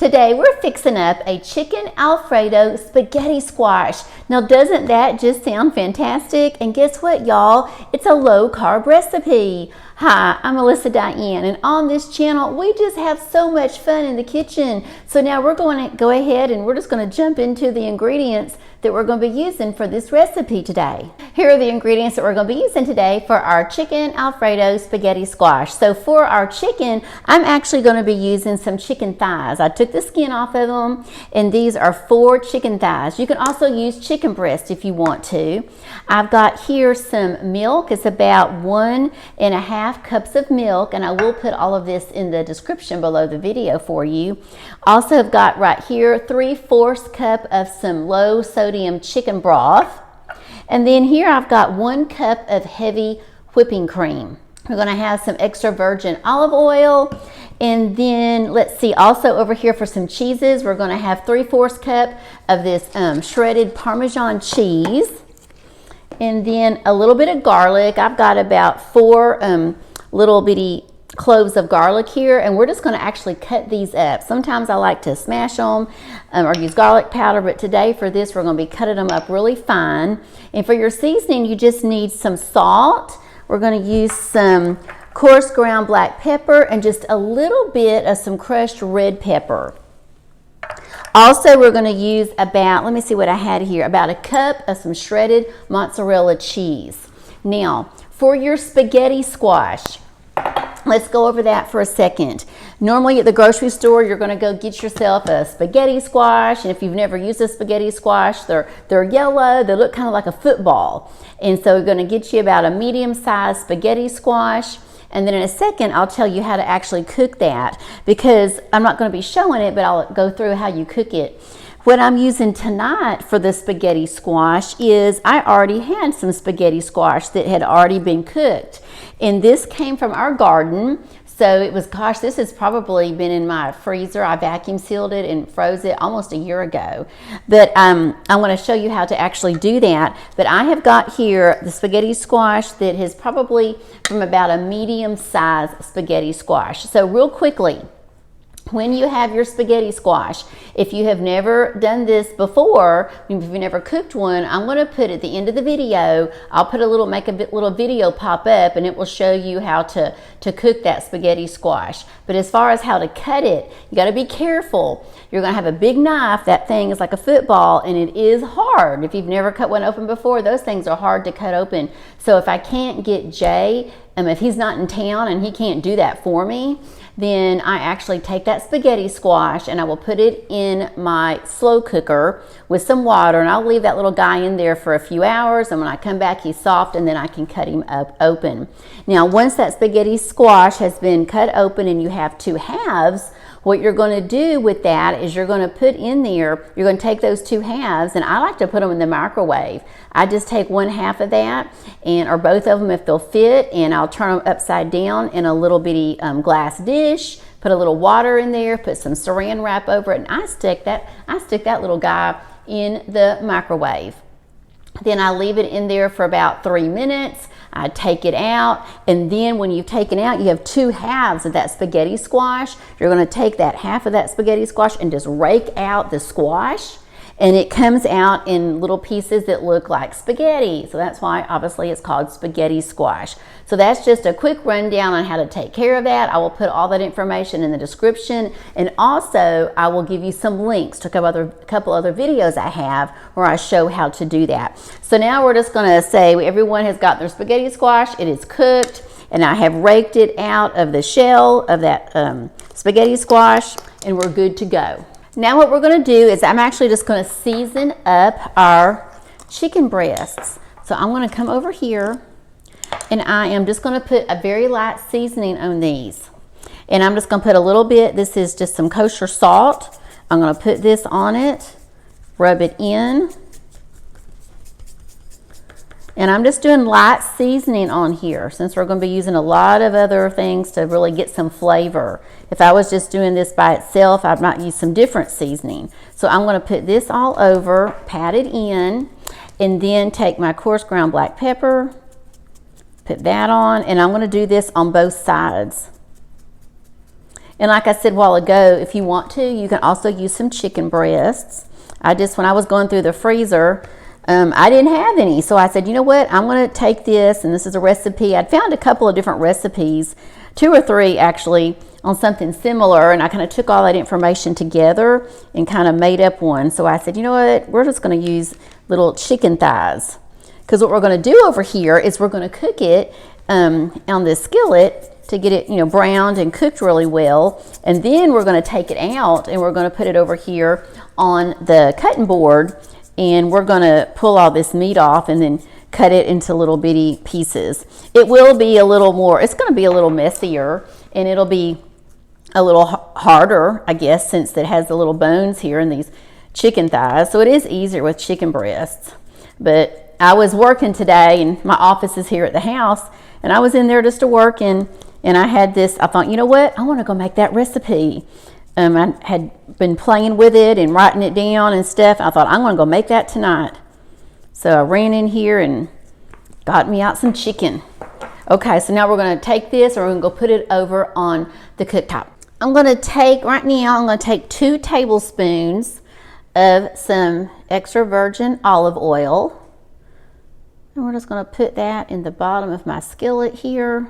Today we're fixing up a chicken Alfredo spaghetti squash. Now doesn't that just sound fantastic? And guess what, y'all? It's a low carb recipe. Hi, I'm Melissa Diane, and on this channel we just have so much fun in the kitchen. So now we're going to go ahead and we're just going to jump into the ingredients that we're going to be using for this recipe today. Here are the ingredients that we're going to be using today for our chicken Alfredo spaghetti squash. So for our chicken, I'm actually going to be using some chicken thighs. I took the skin off of them, and these are 4 chicken thighs. You can also use chicken breast if you want to. I've got here some milk. It's about 1.5 cups of milk, and I will put all of this in the description below the video for you. Also have got right here 3/4 cup of some low sodium chicken broth. And then here I've got 1 cup of heavy whipping cream. We're going to have some extra virgin olive oil. And then let's see, also over here for some cheeses, we're going to have 3/4 cup of this shredded parmesan cheese. And then a little bit of garlic. I've got about 4 little bitty cloves of garlic here, and we're just going to actually cut these up. Sometimes I like to smash them or use garlic powder, but today for this we're going to be cutting them up really fine. And for your seasoning, you just need some salt. We're going to use some coarse ground black pepper and just a little bit of some crushed red pepper. Also, we're going to use about, let me see what I had here, about 1 cup of some shredded mozzarella cheese. Now, for your spaghetti squash, let's go over that for a second. Normally at the grocery store, you're going to go get yourself a spaghetti squash. And if you've never used a spaghetti squash, they're yellow. They look kind of like a football. And so we're going to get you about a medium-sized spaghetti squash. And then in a second, I'll tell you how to actually cook that, because I'm not going to be showing it, but I'll go through how you cook it. What I'm using tonight for the spaghetti squash is I already had some spaghetti squash that had already been cooked. And this came from our garden. So it was, gosh, this has probably been in my freezer. I vacuum sealed it and froze it almost a year ago. But I'm going to show you how to actually do that. But I have got here the spaghetti squash that is probably from about a medium-sized spaghetti squash. So real quickly, when you have your spaghetti squash, if you have never done this before, if you've never cooked one, I'm going to put at the end of the video, I'll put make a little video pop up, and it will show you how to cook that spaghetti squash. But as far as how to cut it, you got to be careful. You're going to have a big knife. That thing is like a football, and it is hard. If you've never cut one open before, those things are hard to cut open. So if I can't get Jay, if he's not in town and he can't do that for me, then I actually take that spaghetti squash and I will put it in my slow cooker with some water, and I'll leave that little guy in there for a few hours, and when I come back he's soft, and then I can cut him up open. Now once that spaghetti squash has been cut open and you have 2 halves, what you're going to do with that is you're going to put in there, you're going to take those 2 halves, and I like to put them in the microwave. I just take 1/2 of that, or both of them if they'll fit, and I'll turn them upside down in a little bitty glass dish, put a little water in there, put some saran wrap over it, and I stick that little guy in the microwave. Then I leave it in there for about 3 minutes. I take it out, and then when you've taken out, you have 2 halves of that spaghetti squash. You're going to take that half of that spaghetti squash and just rake out the squash, and it comes out in little pieces that look like spaghetti. So that's why obviously it's called spaghetti squash. So that's just a quick rundown on how to take care of that. I will put all that information in the description, and also I will give you some links to a couple other videos I have where I show how to do that. So now we're just going to say everyone has got their spaghetti squash. It is cooked, and I have raked it out of the shell of that spaghetti squash, and we're good to go. Now what we're going to do is I'm actually just going to season up our chicken breasts. So I'm going to come over here, and I am just going to put a very light seasoning on these. And I'm just going to put a little bit, this is just some kosher salt. I'm going to put this on it, rub it in. And I'm just doing light seasoning on here since we're going to be using a lot of other things to really get some flavor. If I was just doing this by itself, I might use some different seasoning. So I'm going to put this all over, pat it in, and then take my coarse ground black pepper, put that on, and I'm going to do this on both sides. And like I said a while ago, if you want to, you can also use some chicken breasts. When I was going through the freezer, I didn't have any. So I said, you know what, I'm going to take this, and this is a recipe. I'd found a couple of different recipes, 2 or 3 actually, on something similar, and I kind of took all that information together and kind of made up one. So I said, you know what, we're just going to use little chicken thighs, because what we're going to do over here is we're going to cook it on this skillet to get it, browned and cooked really well, and then we're going to take it out and we're going to put it over here on the cutting board, and we're going to pull all this meat off and then cut it into little bitty pieces. It will be a little more, it's going to be a little messier, and it'll be a little harder, I guess, since it has the little bones here in these chicken thighs. So it is easier with chicken breasts. But I was working today, and my office is here at the house, and I was in there just to work, and I had this, I thought, you know what, I want to go make that recipe. I had been playing with it and writing it down and stuff. I thought, I'm going to go make that tonight. So I ran in here and got me out some chicken. Okay, so now we're going to take this, or we're going to go put it over on the cooktop. I'm going to take 2 tablespoons of some extra virgin olive oil. And we're just going to put that in the bottom of my skillet here.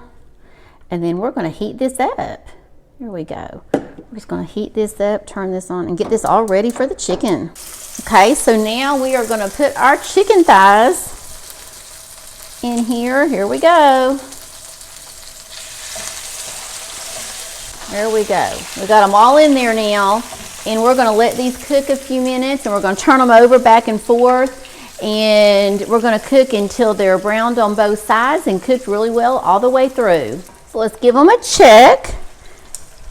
And then we're going to heat this up. Here we go. We're just going to heat this up, turn this on, and get this all ready for the chicken. Okay, so now we are going to put our chicken thighs in here. Here we go. There we go. We got them all in there now, and we're going to let these cook a few minutes, and we're going to turn them over back and forth, and we're going to cook until they're browned on both sides and cooked really well all the way through. So let's give them a check.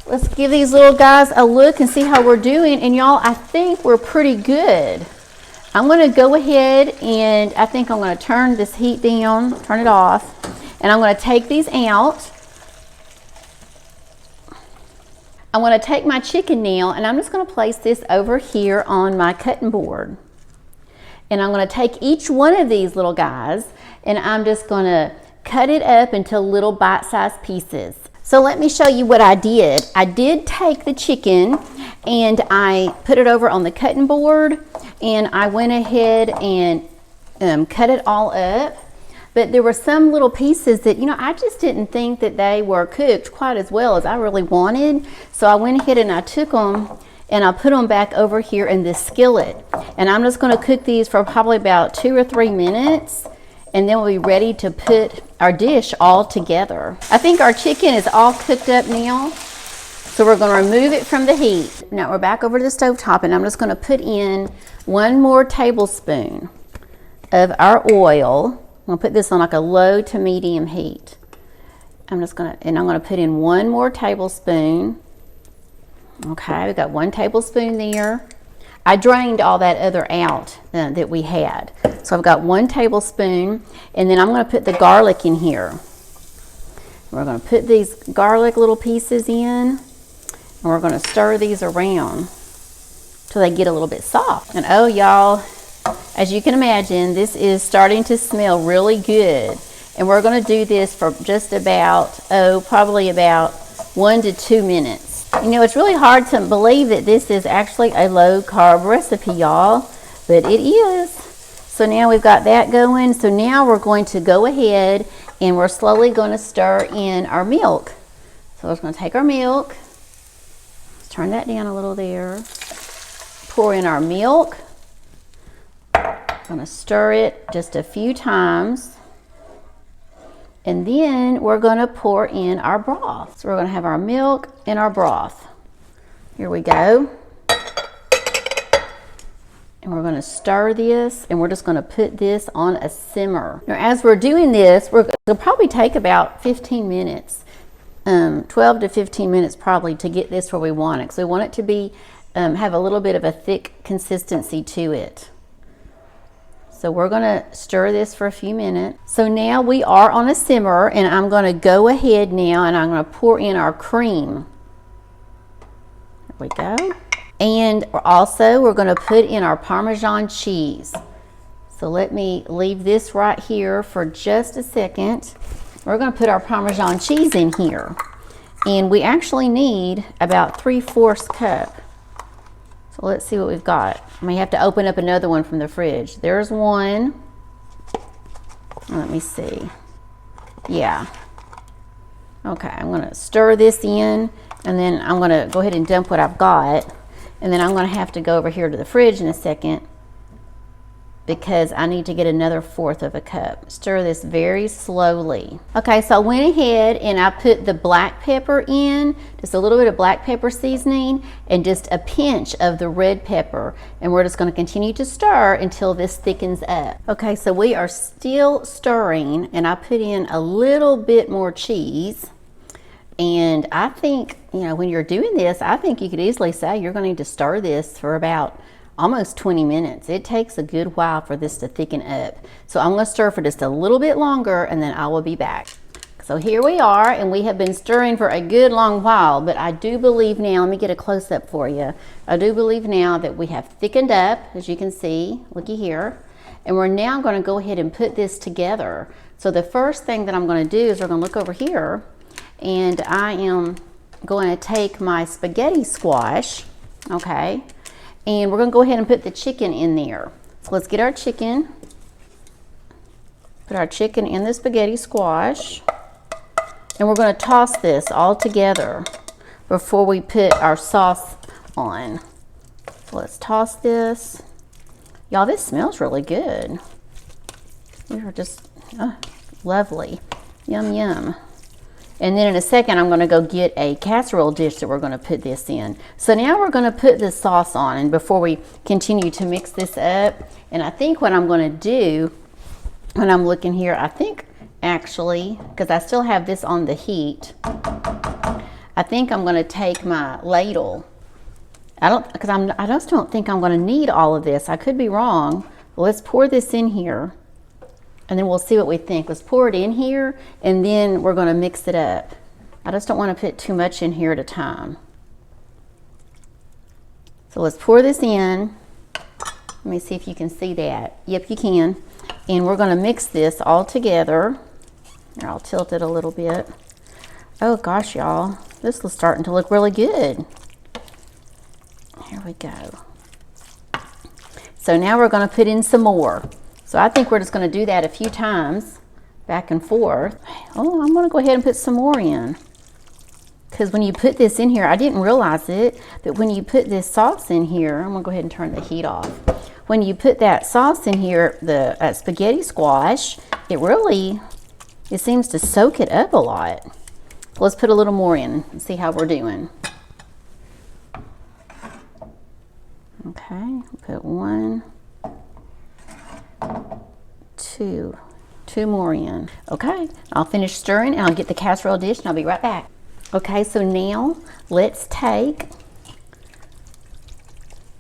Let's give these little guys a look and see how we're doing. And y'all, I think we're pretty good. I'm going to go ahead, and I think I'm going to turn this heat down, turn it off, and I'm going to take these out. I'm going to take my chicken now, and I'm just going to place this over here on my cutting board. And I'm going to take each one of these little guys, and I'm just going to cut it up into little bite-sized pieces. So let me show you what I did. I did take the chicken, and I put it over on the cutting board, and I went ahead and cut it all up. But there were some little pieces that, I just didn't think that they were cooked quite as well as I really wanted. So I went ahead and I took them and I put them back over here in this skillet. And I'm just going to cook these for probably about 2 or 3 minutes. And then we'll be ready to put our dish all together. I think our chicken is all cooked up now. So we're going to remove it from the heat. Now we're back over to the stove top, and I'm just going to put in 1 more tablespoon of our oil. I'm going to put this on like a low to medium heat. I'm going to put in 1 more tablespoon. Okay, we got 1 tablespoon there. I drained all that other out that we had. So I've got 1 tablespoon, and then I'm going to put the garlic in here. We're going to put these garlic little pieces in, and we're going to stir these around till they get a little bit soft. And oh, y'all, as you can imagine, this is starting to smell really good. And we're going to do this for just about, probably about 1 to 2 minutes. It's really hard to believe that this is actually a low-carb recipe, y'all, but it is. So now we've got that going. So now we're going to go ahead and we're slowly going to stir in our milk. So we're just going to take our milk. Let's turn that down a little there. Pour in our milk. I'm going to stir it just a few times. And then we're going to pour in our broth. So we're going to have our milk and our broth. Here we go. And we're going to stir this, and we're just going to put this on a simmer. Now, as we're doing this, it'll probably take about 15 minutes, 12 to 15 minutes probably, to get this where we want it. So we want it to be, have a little bit of a thick consistency to it. So we're going to stir this for a few minutes. So now we are on a simmer, and I'm going to go ahead now and I'm going to pour in our cream. There we go. And also we're going to put in our Parmesan cheese. So let me leave this right here for just a second. We're going to put our Parmesan cheese in here. And we actually need about 3/4 cup. So let's see what we've got. I may have to open up another one from the fridge. There's one. Let me see. Yeah. Okay, I'm gonna stir this in, and then I'm gonna go ahead and dump what I've got. And then I'm gonna have to go over here to the fridge in a second because I need to get another 1/4 cup. Stir this very slowly. Okay, so I went ahead and I put the black pepper in, just a little bit of black pepper seasoning and just a pinch of the red pepper. And we're just gonna continue to stir until this thickens up. Okay, so we are still stirring, and I put in a little bit more cheese. And I think, you know, when you're doing this, I think you could easily say you're going to need to stir this for about almost 20 minutes. It takes a good while for this to thicken up. So I'm going to stir for just a little bit longer, and then I will be back. So here we are, and we have been stirring for a good long while, but I do believe now, let me get a close-up for you. I do believe now that we have thickened up, as you can see, looky here. And we're now going to go ahead and put this together. So the first thing that I'm going to do is we're going to look over here, and I am going to take my spaghetti squash, okay, and we're going to go ahead and put the chicken in there. So let's get our chicken, put our chicken in the spaghetti squash, and we're going to toss this all together before we put our sauce on. So let's toss this. Y'all, this smells really good. These are just lovely. Yum, yum. And then in a second, I'm going to go get a casserole dish that we're going to put this in. So now we're going to put this sauce on, and before we continue to mix this up, and I think what I'm going to do when I'm looking here, I think actually, because I still have this on the heat, I think I'm going to take my ladle. I just don't think I'm going to need all of this. I could be wrong. Let's pour this in here, and then we'll see what we think. Let's pour it in here, and then we're going to mix it up. I just don't want to put too much in here at a time. So let's pour this in. Let me see if you can see that. Yep, you can. And we're going to mix this all together. Here, I'll tilt it a little bit. Oh gosh, y'all, this is starting to look really good. Here we go. So now we're going to put in some more. So I think we're just going to do that a few times, back and forth. Oh, I'm going to go ahead and put some more in. Because when you put this in here, I didn't realize it, but when you put this sauce in here, I'm going to go ahead and turn the heat off. When you put that sauce in here, the spaghetti squash, it seems to soak it up a lot. So let's put a little more in and see how we're doing. Okay, put 1, 2 more in. Okay, I'll finish stirring and I'll get the casserole dish and I'll be right back. Okay, so now let's take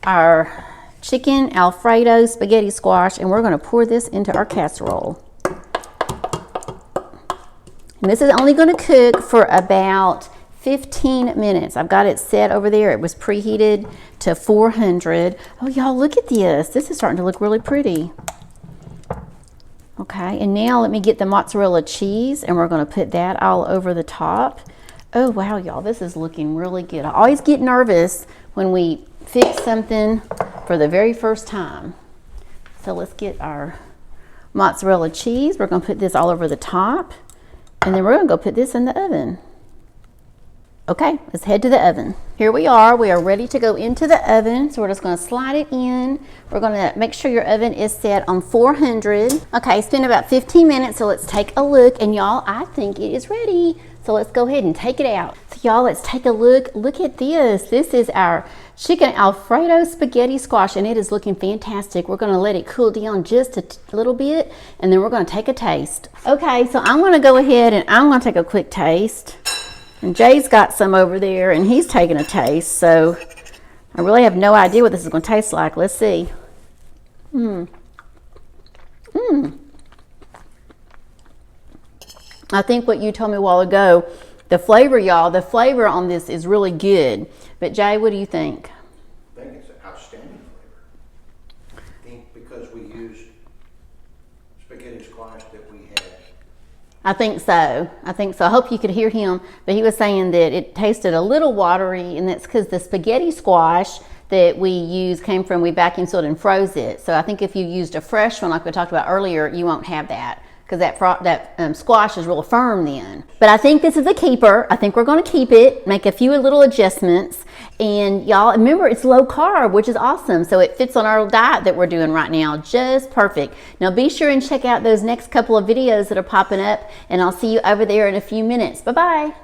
our chicken Alfredo spaghetti squash and we're going to pour this into our casserole. And this is only going to cook for about 15 minutes. I've got it set over there. It was preheated to 400. Oh, y'all, look at this. This is starting to look really pretty. Okay, and now let me get the mozzarella cheese and we're going to put that all over the top. Oh, wow, y'all, this is looking really good. I always get nervous when we fix something for the very first time. So let's get our mozzarella cheese. We're going to put this all over the top. And then we're going to go put this in the oven. Okay, let's head to the oven. Here we are ready to go into the oven. So we're just going to slide it in. We're going to make sure your oven is set on 400. Okay, it's been about 15 minutes, so let's take a look. And y'all, I think it is ready. So let's go ahead and take it out. So y'all, let's take a look. Look at this. This is our chicken Alfredo spaghetti squash, and it is looking fantastic. We're going to let it cool down just a little bit, and then we're going to take a taste. Okay, so I'm going to go ahead and I'm going to take a quick taste. And Jay's got some over there, and he's taking a taste. So I really have no idea what this is going to taste like. Let's see. I think what you told me a while ago, the flavor, y'all, the flavor on this is really good. But Jay, what do you think? I think it's an outstanding flavor. I think because we used spaghetti squash that we had I think so. I think so. I hope you could hear him, but he was saying that it tasted a little watery, and that's because the spaghetti squash that we used came from, we vacuum sealed and froze it. So I think if you used a fresh one, like we talked about earlier, you won't have that, because that squash is real firm then. But I think this is a keeper. I think we're going to keep it, make a few little adjustments. And y'all, remember, it's low carb, which is awesome. So it fits on our diet that we're doing right now, just perfect. Now be sure and check out those next couple of videos that are popping up, and I'll see you over there in a few minutes. Bye-bye.